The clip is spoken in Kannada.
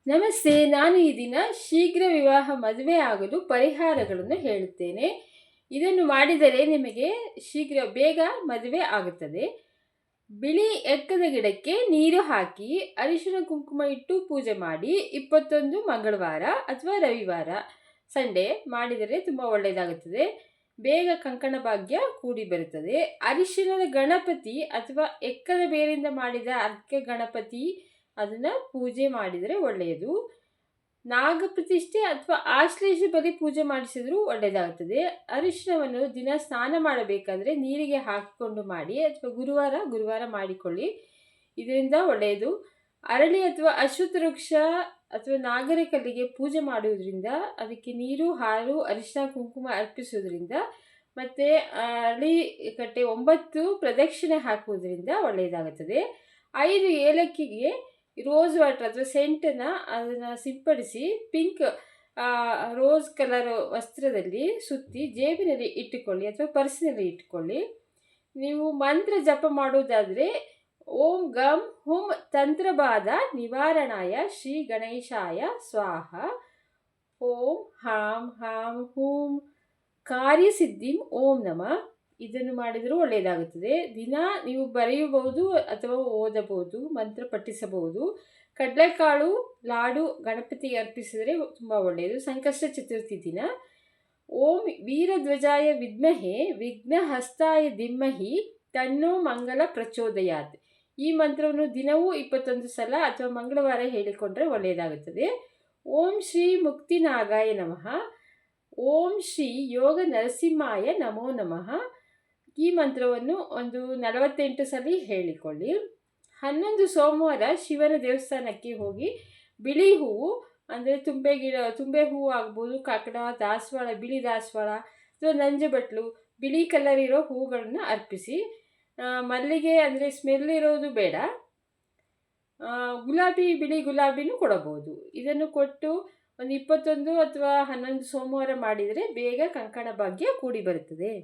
ನಮಸ್ತೆ. ನಾನು ಈ ದಿನ ಶೀಘ್ರ ವಿವಾಹ ಮದುವೆ ಆಗಲು ಪರಿಹಾರಗಳನ್ನು ಹೇಳುತ್ತೇನೆ. ಇದನ್ನು ಮಾಡಿದರೆ ನಿಮಗೆ ಬೇಗ ಮದುವೆ ಆಗುತ್ತದೆ. ಬಿಳಿ ಎಕ್ಕದ ಗಿಡಕ್ಕೆ ನೀರು ಹಾಕಿ ಅರಿಶಿನ ಕುಂಕುಮ ಇಟ್ಟು ಪೂಜೆ ಮಾಡಿ 21 ಮಂಗಳವಾರ ಅಥವಾ ರವಿವಾರ ಸಂಡೇ ಮಾಡಿದರೆ ತುಂಬ ಒಳ್ಳೆಯದಾಗುತ್ತದೆ. ಬೇಗ ಕಂಕಣ ಭಾಗ್ಯ ಕೂಡಿ ಬರುತ್ತದೆ. ಅರಿಶಿಣದ ಗಣಪತಿ ಅಥವಾ ಎಕ್ಕದ ಬೇರಿಂದ ಮಾಡಿದ ಅರ್ಕೆ ಗಣಪತಿ ಅದನ್ನು ಪೂಜೆ ಮಾಡಿದರೆ ಒಳ್ಳೆಯದು. ನಾಗಪ್ರತಿಷ್ಠೆ ಅಥವಾ ಆಶ್ಲೇಷ ಬಲಿ ಪೂಜೆ ಮಾಡಿಸಿದರೂ ಒಳ್ಳೆಯದಾಗುತ್ತದೆ. ಅರಿಶಿಣವನ್ನು ದಿನ ಸ್ನಾನ ಮಾಡಬೇಕಾದ್ರೆ ನೀರಿಗೆ ಹಾಕಿಕೊಂಡು ಮಾಡಿ ಅಥವಾ ಗುರುವಾರ ಮಾಡಿಕೊಳ್ಳಿ, ಇದರಿಂದ ಒಳ್ಳೆಯದು. ಅರಳಿ ಅಥವಾ ಅಶ್ವತ್ಥ ವೃಕ್ಷ ಅಥವಾ ನಾಗರ ಕಲ್ಲಿಗೆ ಪೂಜೆ ಮಾಡುವುದರಿಂದ, ಅದಕ್ಕೆ ನೀರು ಹಾಲು ಅರಿಶಿಣ ಕುಂಕುಮ ಅರ್ಪಿಸುವುದರಿಂದ ಮತ್ತು ಅರಳಿ ಕಟ್ಟೆ 9 ಪ್ರದಕ್ಷಿಣೆ ಹಾಕುವುದರಿಂದ ಒಳ್ಳೆಯದಾಗುತ್ತದೆ. 5 ಏಲಕ್ಕಿಗೆ ರೋಸ್ ವಾಟರ್ ಅಥವಾ ಸೆಂಟನ್ನು ಅದನ್ನು ಸಿಂಪಡಿಸಿ ಪಿಂಕ್ ರೋಸ್ ಕಲರ್ ವಸ್ತ್ರದಲ್ಲಿ ಸುತ್ತಿ ಜೇಬಿನಲ್ಲಿ ಇಟ್ಟುಕೊಳ್ಳಿ ಅಥವಾ ಪರ್ಸಿನಲ್ಲಿ ಇಟ್ಟುಕೊಳ್ಳಿ. ನೀವು ಮಂತ್ರ ಜಪ ಮಾಡುವುದಾದರೆ ಓಂ ಗಂ ಹುಂ ತಂತ್ರಬಾಧ ನಿವಾರಣಾಯ ಶ್ರೀ ಗಣೇಶಾಯ ಸ್ವಾಹ, ಓಂ ಹಾಂ ಹಾಂ ಹೂಂ ಕಾರ್ಯಸಿದ್ಧಿಂ ಓಂ ನಮಃ, ಇದನ್ನು ಮಾಡಿದರೂ ಒಳ್ಳೆಯದಾಗುತ್ತದೆ. ದಿನ ನೀವು ಬರೆಯಬಹುದು ಅಥವಾ ಓದಬಹುದು, ಮಂತ್ರ ಪಠಿಸಬಹುದು. ಕಡಲೆಕಾಳು ಲಾಡು ಗಣಪತಿಗೆ ಅರ್ಪಿಸಿದರೆ ತುಂಬ ಒಳ್ಳೆಯದು. ಸಂಕಷ್ಟ ಚತುರ್ಥಿ ದಿನ ಓಂ ವೀರಧ್ವಜಾಯ ವಿದ್ಮಹೆ ವಿಘ್ನಹಸ್ತಾಯ ಧಿಮ್ಮಹಿ ತನ್ನೋ ಮಂಗಲ ಪ್ರಚೋದಯಾತ್, ಈ ಮಂತ್ರವನ್ನು ದಿನವೂ 21 ಸಲ ಅಥವಾ ಮಂಗಳವಾರ ಹೇಳಿಕೊಂಡ್ರೆ ಒಳ್ಳೆಯದಾಗುತ್ತದೆ. ಓಂ ಶ್ರೀ ಮುಕ್ತಿನಾಗಾಯ ನಮಃ, ಓಂ ಶ್ರೀ ಯೋಗ ನರಸಿಂಹಾಯ ನಮೋ ನಮಃ, ಈ ಮಂತ್ರವನ್ನು ಒಂದು 48 ಸಲ ಹೇಳಿಕೊಳ್ಳಿ. 11 ಸೋಮವಾರ ಶಿವನ ದೇವಸ್ಥಾನಕ್ಕೆ ಹೋಗಿ ಬಿಳಿ ಹೂವು ಅಂದರೆ ತುಂಬೆ ಹೂವು ಆಗ್ಬೋದು, ಕಾಕಡ, ದಾಸವಾಳ, ಬಿಳಿ ದಾಸವಾಳ ಅಥವಾ ನಂಜಬಟ್ಲು ಬಿಳಿ ಕಲರ್ ಇರೋ ಹೂವುಗಳನ್ನು ಅರ್ಪಿಸಿ. ಮಲ್ಲಿಗೆ ಅಂದರೆ ಸ್ಮೆಲ್ ಇರೋದು ಬೇಡ, ಬಿಳಿ ಗುಲಾಬಿನೂ ಕೊಡಬಹುದು. ಇದನ್ನು ಕೊಟ್ಟು ಒಂದು 21 ಅಥವಾ 11 ಸೋಮವಾರ ಮಾಡಿದರೆ ಬೇಗ ಕಂಕಣ ಭಾಗ್ಯ ಕೂಡಿ ಬರುತ್ತದೆ.